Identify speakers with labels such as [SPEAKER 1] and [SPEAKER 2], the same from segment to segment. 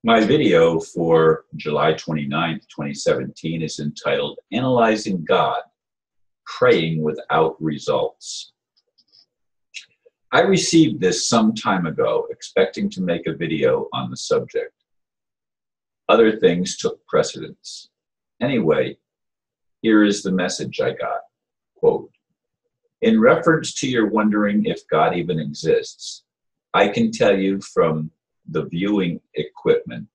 [SPEAKER 1] My video for July 29th, 2017 is entitled Analyzing God, Praying Without Results. I received this some time ago, expecting to make a video on the subject. Other things took precedence. Anyway, here is the message I got. Quote, in reference to your wondering if God even exists, I can tell you from the viewing equipment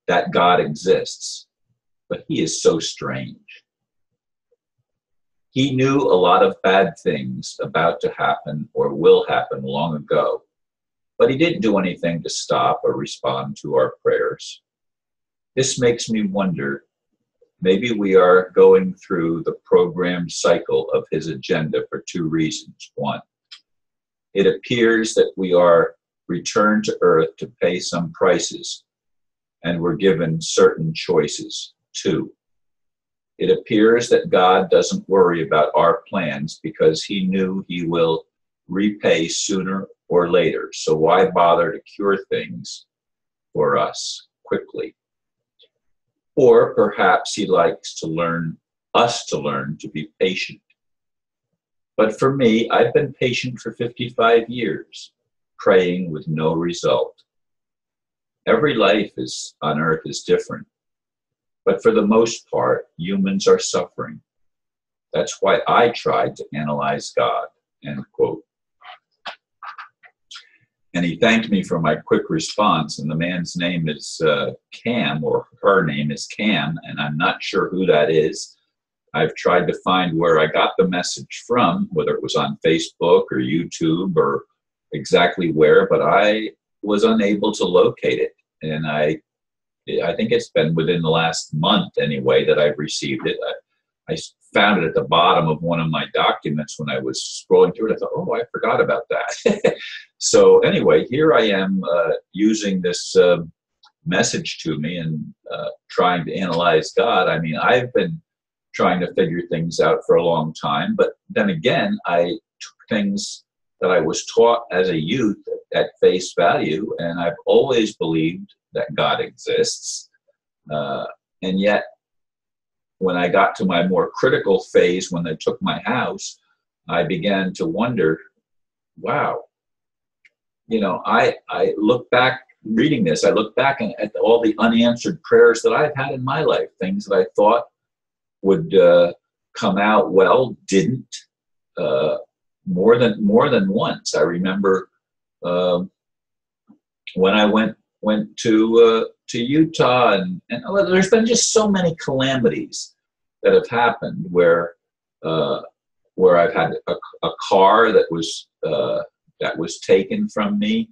[SPEAKER 1] that God exists, but he is so strange. He knew a lot of bad things about to happen or will happen long ago, but he didn't do anything to stop or respond to our prayers. This makes me wonder, maybe we are going through the programmed cycle of his agenda for two reasons. One, it appears that we are returned to earth to pay some prices, and we're given certain choices. Two, it appears that God doesn't worry about our plans because he knew he will repay sooner or later. So why bother to cure things for us quickly? Or perhaps he likes to learn us to learn to be patient. But for me, I've been patient for 55 years, praying with no result. Every life on earth is different, but for the most part, humans are suffering. That's why I tried to analyze God, end quote. And he thanked me for my quick response, and the man's name is Cam, or her name is Cam, and I'm not sure who that is. I've tried to find where I got the message from, whether it was on Facebook or YouTube or exactly where, but I was unable to locate it. And I think it's been within the last month anyway that I've received it. I found it at the bottom of one of my documents when I was scrolling through it. I thought, oh, I forgot about that. So anyway, here I am using this message to me and trying to analyze God. I mean, I've been trying to figure things out for a long time, but then again, I took things that I was taught as a youth at face value, and I've always believed that God exists. And yet, when I got to my more critical phase, when they took my house, I began to wonder, wow, you know, I look back, reading this, I look back at all the unanswered prayers that I've had in my life, things that I thought would come out well, didn't. More than once. I remember when I went to Utah, and there's been just so many calamities that have happened where I've had a car that was taken from me.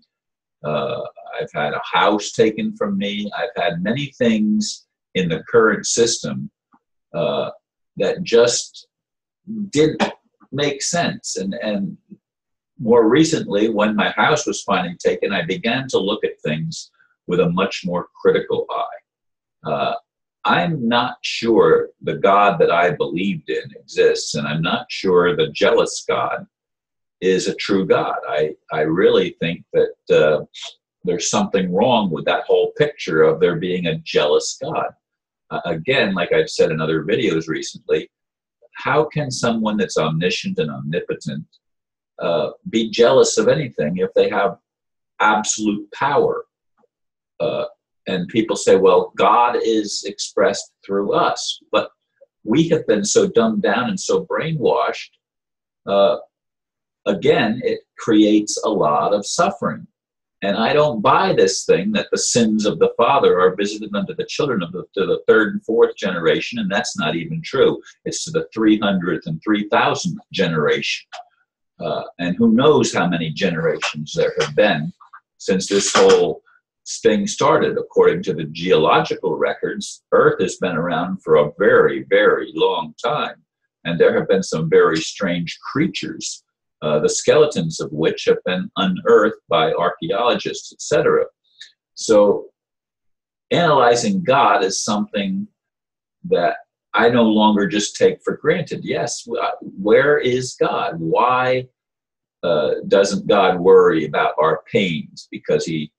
[SPEAKER 1] I've had a house taken from me. I've had many things in the current system that just didn't make sense. And more recently, when my house was finally taken, I began to look at things with a much more critical eye. I'm not sure the God that I believed in exists, and I'm not sure the jealous God is a true God. I really think that there's something wrong with that whole picture of there being a jealous God. Again, like I've said in other videos recently, how can someone that's omniscient and omnipotent be jealous of anything if they have absolute power? And people say, well, God is expressed through us. But we have been so dumbed down and so brainwashed. Again, it creates a lot of suffering. And I don't buy this thing that the sins of the father are visited unto the children to the third and fourth generation, and that's not even true. It's to the 300th and 3000th generation. And who knows how many generations there have been since this whole thing started. According to the geological records, Earth has been around for a very, very long time. And there have been some very strange creatures, the skeletons of which have been unearthed by archaeologists, etc. So analyzing God is something that I no longer just take for granted. Yes, where is God? Why doesn't God worry about our pains? Because he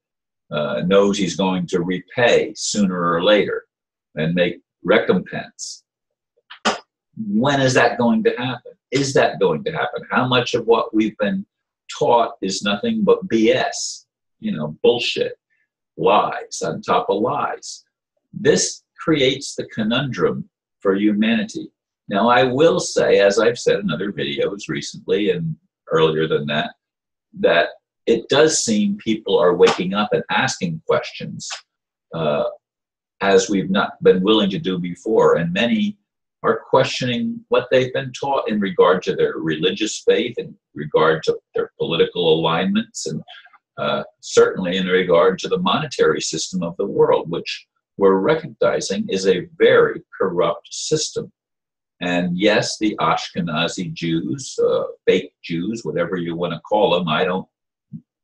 [SPEAKER 1] knows he's going to repay sooner or later and make recompense. When is that going to happen? Is that going to happen? How much of what we've been taught is nothing but BS, bullshit, lies on top of lies? This creates the conundrum for humanity. Now, I will say, as I've said in other videos recently and earlier than that, that it does seem people are waking up and asking questions as we've not been willing to do before. And many are questioning what they've been taught in regard to their religious faith, in regard to their political alignments, and certainly in regard to the monetary system of the world, which we're recognizing is a very corrupt system. And yes, the Ashkenazi Jews, fake Jews, whatever you want to call them, I don't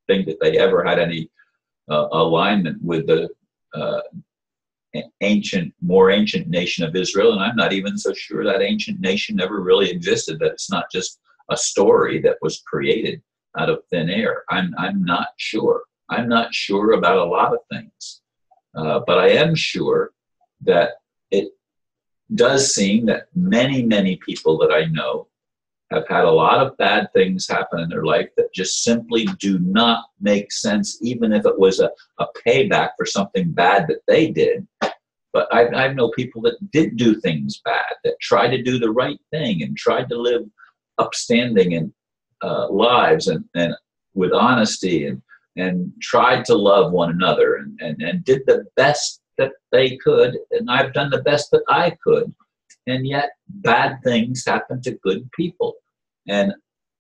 [SPEAKER 1] think that they ever had any alignment with the more ancient nation of Israel. And I'm not even so sure that ancient nation ever really existed, that it's not just a story that was created out of thin air. I'm not sure. I'm not sure about a lot of things. But I am sure that it does seem that many, many people that I know have had a lot of bad things happen in their life that just simply do not make sense, even if it was a payback for something bad that they did. But I know people that did do things bad, that tried to do the right thing and tried to live upstanding and lives and with honesty and tried to love one another and did the best that they could. And I've done the best that I could. And yet bad things happen to good people. And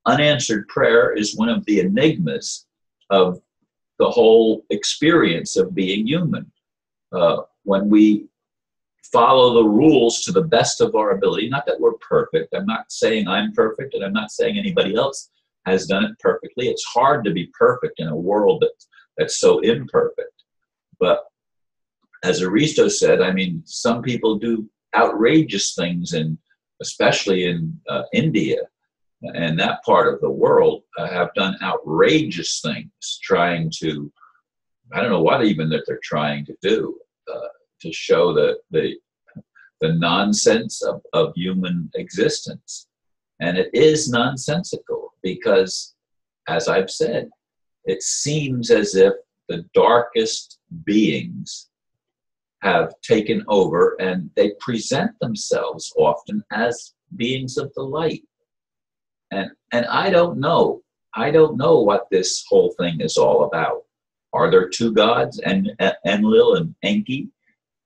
[SPEAKER 1] unanswered prayer is one of the enigmas of the whole experience of being human. When we follow the rules to the best of our ability, not that we're perfect. I'm not saying I'm perfect, and I'm not saying anybody else has done it perfectly. It's hard to be perfect in a world that's so imperfect. But as Aristo said, I mean, some people do outrageous things, and especially in India and that part of the world have done outrageous things, trying to, I don't know what even that they're trying to do, to show the nonsense of human existence. And it is nonsensical because, as I've said, it seems as if the darkest beings have taken over, and they present themselves often as beings of the light. And I don't know. I don't know what this whole thing is all about. Are there two gods, Enlil and Enki?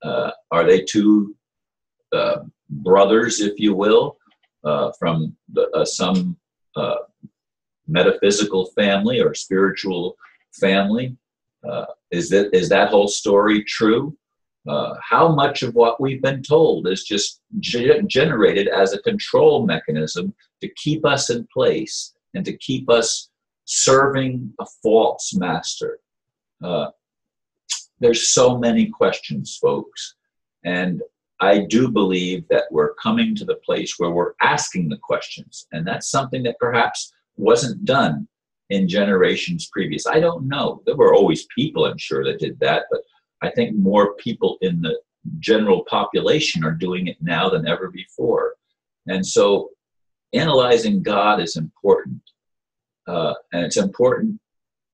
[SPEAKER 1] Are they two brothers, if you will, from some metaphysical family or spiritual family? Is that whole story true? How much of what we've been told is just generated as a control mechanism to keep us in place and to keep us serving a false master? There's so many questions, folks. And I do believe that we're coming to the place where we're asking the questions. And that's something that perhaps wasn't done in generations previous. I don't know. There were always people, I'm sure, that did that. But I think more people in the general population are doing it now than ever before. And so analyzing God is important. And it's important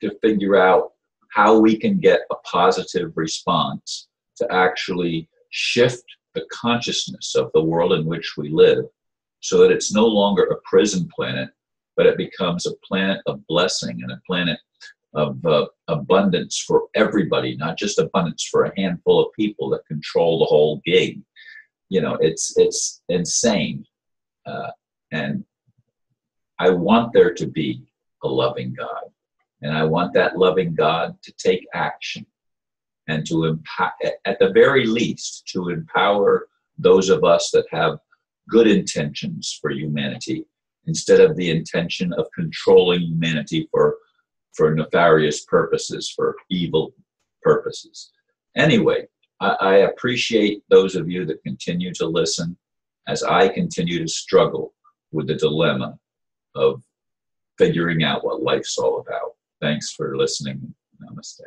[SPEAKER 1] to figure out how we can get a positive response to actually shift the consciousness of the world in which we live, so that it's no longer a prison planet, but it becomes a planet of blessing and a planet of abundance for everybody, not just abundance for a handful of people that control the whole gig. It's insane. And I want there to be a loving God. And I want that loving God to take action and to at the very least, to empower those of us that have good intentions for humanity, instead of the intention of controlling humanity for nefarious purposes, for evil purposes. Anyway, I appreciate those of you that continue to listen as I continue to struggle with the dilemma of figuring out what life's all about. Thanks for listening. Namaste.